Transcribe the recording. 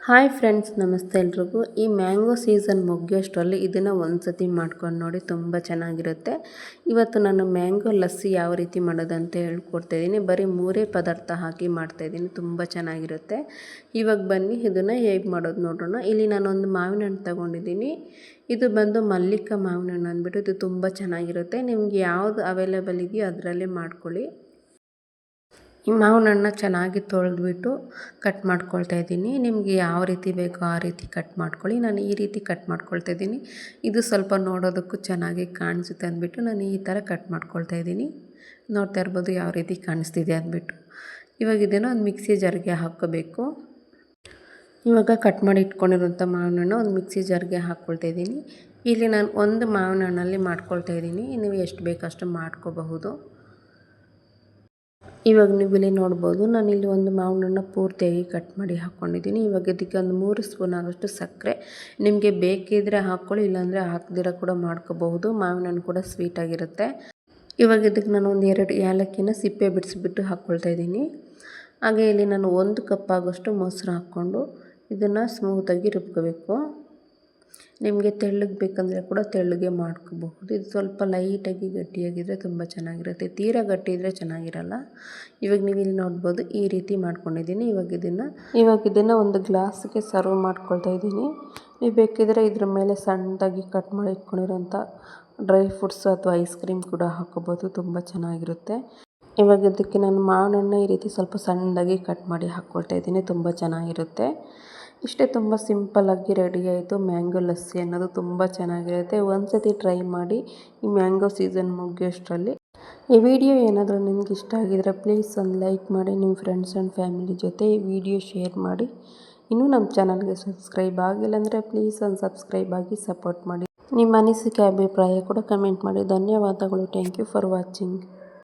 Hi friends, ನಮಸ್ತೆ ಎಲ್ರಿಗೂ. ಈ ಮ್ಯಾಂಗೋ ಸೀಸನ್ ಮುಗಿಯೋಷ್ಟರಲ್ಲಿ ಇದನ್ನು ಒಂದು ಸತಿ ಮಾಡ್ಕೊಂಡು ನೋಡಿ, ತುಂಬ ಚೆನ್ನಾಗಿರುತ್ತೆ. ಇವತ್ತು ನಾನು ಮ್ಯಾಂಗೋ ಲಸ್ಸಿ ಯಾವ ರೀತಿ ಮಾಡೋದಂತ ಹೇಳ್ಕೊಡ್ತಾಯಿದ್ದೀನಿ. ಬರೀ 3 ಪದಾರ್ಥ ಹಾಕಿ ಮಾಡ್ತಾಯಿದ್ದೀನಿ, ತುಂಬ ಚೆನ್ನಾಗಿರುತ್ತೆ. ಇವಾಗ ಬನ್ನಿ ಇದನ್ನು ಹೇಗೆ ಮಾಡೋದು ನೋಡೋಣ. ಇಲ್ಲಿ ನಾನೊಂದು ಮಾವಿನ ಹಣ್ಣು ತೊಗೊಂಡಿದ್ದೀನಿ. ಇದು ಬಂದು ಮಲ್ಲಿಕ ಮಾವಿನ ಹಣ್ಣು ಅಂದ್ಬಿಟ್ಟು ಇದು ತುಂಬ ಚೆನ್ನಾಗಿರುತ್ತೆ. ನಿಮ್ಗೆ ಯಾವುದು ಅವೈಲೇಬಲ್ ಇದೆಯೋ ಅದರಲ್ಲೇ ಮಾಡ್ಕೊಳ್ಳಿ. ಈ ಮಾವಿನ ಹಣ್ಣನ್ನ ಚೆನ್ನಾಗಿ ತೊಳೆದ್ಬಿಟ್ಟು ಕಟ್ ಮಾಡ್ಕೊಳ್ತಾ ಇದ್ದೀನಿ. ನಿಮಗೆ ಯಾವ ರೀತಿ ಬೇಕೋ ಆ ರೀತಿ ಕಟ್ ಮಾಡ್ಕೊಳ್ಳಿ. ನಾನು ಈ ರೀತಿ ಕಟ್ ಮಾಡ್ಕೊಳ್ತಾ ಇದ್ದೀನಿ. ಇದು ಸ್ವಲ್ಪ ನೋಡೋದಕ್ಕೂ ಚೆನ್ನಾಗಿ ಕಾಣಿಸುತ್ತೆ ಅಂದ್ಬಿಟ್ಟು ನಾನು ಈ ಥರ ಕಟ್ ಮಾಡ್ಕೊಳ್ತಾ ಇದ್ದೀನಿ. ನೋಡ್ತಾ ಇರ್ಬೋದು ಯಾವ ರೀತಿ ಕಾಣಿಸ್ತಿದೆ ಅಂದ್ಬಿಟ್ಟು. ಇವಾಗ ಇದನ್ನು ಒಂದು ಮಿಕ್ಸಿ ಜಾರ್ಗೆ ಹಾಕ್ಕೋಬೇಕು. ಇವಾಗ ಕಟ್ ಮಾಡಿ ಇಟ್ಕೊಂಡಿರೋಂಥ ಮಾವಿನ ಹಣ್ಣು ಒಂದು ಮಿಕ್ಸಿ ಜಾರ್ಗೆ ಹಾಕ್ಕೊಳ್ತಾ ಇದ್ದೀನಿ. ಇಲ್ಲಿ ನಾನು ಒಂದು ಮಾವಿನ ಹಣ್ಣಲ್ಲಿ ಮಾಡ್ಕೊಳ್ತಾ ಇದ್ದೀನಿ. ನೀವು ಎಷ್ಟು ಬೇಕಷ್ಟು ಮಾಡ್ಕೋಬಹುದು. ಇವಾಗ ನೀವು ಇಲ್ಲಿ ನೋಡ್ಬೋದು, ನಾನಿಲ್ಲಿ ಒಂದು ಮಾವಿನ ಹಣ್ಣು ಪೂರ್ತಿಯಾಗಿ ಕಟ್ ಮಾಡಿ ಹಾಕ್ಕೊಂಡಿದ್ದೀನಿ. ಇವಾಗ ಇದಕ್ಕೆ ಒಂದು 3 ಸ್ಪೂನ್ ಆಗೋಷ್ಟು ಸಕ್ಕರೆ, ನಿಮಗೆ ಬೇಕಿದ್ದರೆ ಹಾಕ್ಕೊಳ್ಳಿ, ಇಲ್ಲಾಂದರೆ ಹಾಕ್ದಿರ ಕೂಡ ಮಾಡ್ಕೋಬಹುದು. ಮಾವಿನ ಹಣ್ಣು ಕೂಡ ಸ್ವೀಟಾಗಿರುತ್ತೆ. ಇವಾಗ ಇದಕ್ಕೆ ನಾನು ಒಂದು 2 ಏಲಕ್ಕಿನ ಸಿಪ್ಪೆ ಬಿಡಿಸ್ಬಿಟ್ಟು ಹಾಕ್ಕೊಳ್ತಾ ಇದ್ದೀನಿ. ಹಾಗೆ ಇಲ್ಲಿ ನಾನು 1 ಕಪ್ ಆಗೋಷ್ಟು ಮೊಸರು ಹಾಕ್ಕೊಂಡು ಇದನ್ನು ಸ್ಮೂತಾಗಿ ರುಬ್ಕೋಬೇಕು. ನಿಮಗೆ ತೆಳ್ಳಗೆ ಬೇಕಂದರೆ ಕೂಡ ತೆಳ್ಳಗೆ ಮಾಡ್ಕೋಬಹುದು. ಇದು ಸ್ವಲ್ಪ ಲೈಟಾಗಿ ಗಟ್ಟಿಯಾಗಿದ್ದರೆ ತುಂಬ ಚೆನ್ನಾಗಿರುತ್ತೆ. ತೀರಾ ಗಟ್ಟಿ ಇದ್ದರೆ ಚೆನ್ನಾಗಿರಲ್ಲ. ಇವಾಗ ನೀವು ಇಲ್ಲಿ ನೋಡ್ಬೋದು ಈ ರೀತಿ ಮಾಡ್ಕೊಂಡಿದ್ದೀನಿ. ಇವಾಗ ಇದನ್ನು ಒಂದು ಗ್ಲಾಸ್ಗೆ ಸರ್ವ್ ಮಾಡ್ಕೊಳ್ತಾ ಇದ್ದೀನಿ. ನೀವು ಬೇಕಿದ್ದರೆ ಇದ್ರ ಮೇಲೆ ಸಣ್ಣದಾಗಿ ಕಟ್ ಮಾಡಿ ಇಟ್ಕೊಂಡಿರೋಂಥ ಡ್ರೈ ಫ್ರೂಟ್ಸ್ ಅಥವಾ ಐಸ್ ಕ್ರೀಮ್ ಕೂಡ ಹಾಕೋಬೋದು, ತುಂಬ ಚೆನ್ನಾಗಿರುತ್ತೆ. ಇವಾಗ ಇದಕ್ಕೆ ನಾನು ಮಾವಿನ ಹಣ್ಣು ಈ ರೀತಿ ಸ್ವಲ್ಪ ಸಣ್ಣದಾಗಿ ಕಟ್ ಮಾಡಿ ಹಾಕ್ಕೊಳ್ತಾ ಇದ್ದೀನಿ, ತುಂಬ ಚೆನ್ನಾಗಿರುತ್ತೆ. ಇಷ್ಟೇ, ತುಂಬ ಸಿಂಪಲ್ಲಾಗಿ ರೆಡಿ ಆಯಿತು ಮ್ಯಾಂಗೋ ಲಸ್ಸಿ ಅನ್ನೋದು. ತುಂಬ ಚೆನ್ನಾಗಿರುತ್ತೆ. ಒಂದು ಸತಿ ಟ್ರೈ ಮಾಡಿ ಈ ಮ್ಯಾಂಗೋ ಸೀಸನ್ ಮುಗಿಯೋಷ್ಟರಲ್ಲಿ. ಈ ವಿಡಿಯೋ ಏನಾದರೂ ನಿಮ್ಗೆ ಇಷ್ಟ ಆಗಿದ್ರೆ ಪ್ಲೀಸ್ ಒಂದು ಲೈಕ್ ಮಾಡಿ, ನಿಮ್ಮ ಫ್ರೆಂಡ್ಸ್ ಆ್ಯಂಡ್ ಫ್ಯಾಮಿಲಿ ಜೊತೆ ಈ ವಿಡಿಯೋ ಶೇರ್ ಮಾಡಿ. ಇನ್ನೂ ನಮ್ಮ ಚಾನಲ್ಗೆ ಸಬ್ಸ್ಕ್ರೈಬ್ ಆಗಿಲ್ಲ ಅಂದರೆ ಪ್ಲೀಸ್ ಒಂದು ಸಬ್ಸ್ಕ್ರೈಬ್ ಆಗಿ ಸಪೋರ್ಟ್ ಮಾಡಿ. ನಿಮ್ಮ ಅನಿಸಿಕೆ ಅಭಿಪ್ರಾಯ ಕೂಡ ಕಮೆಂಟ್ ಮಾಡಿ. ಧನ್ಯವಾದಗಳು. Thank you for watching.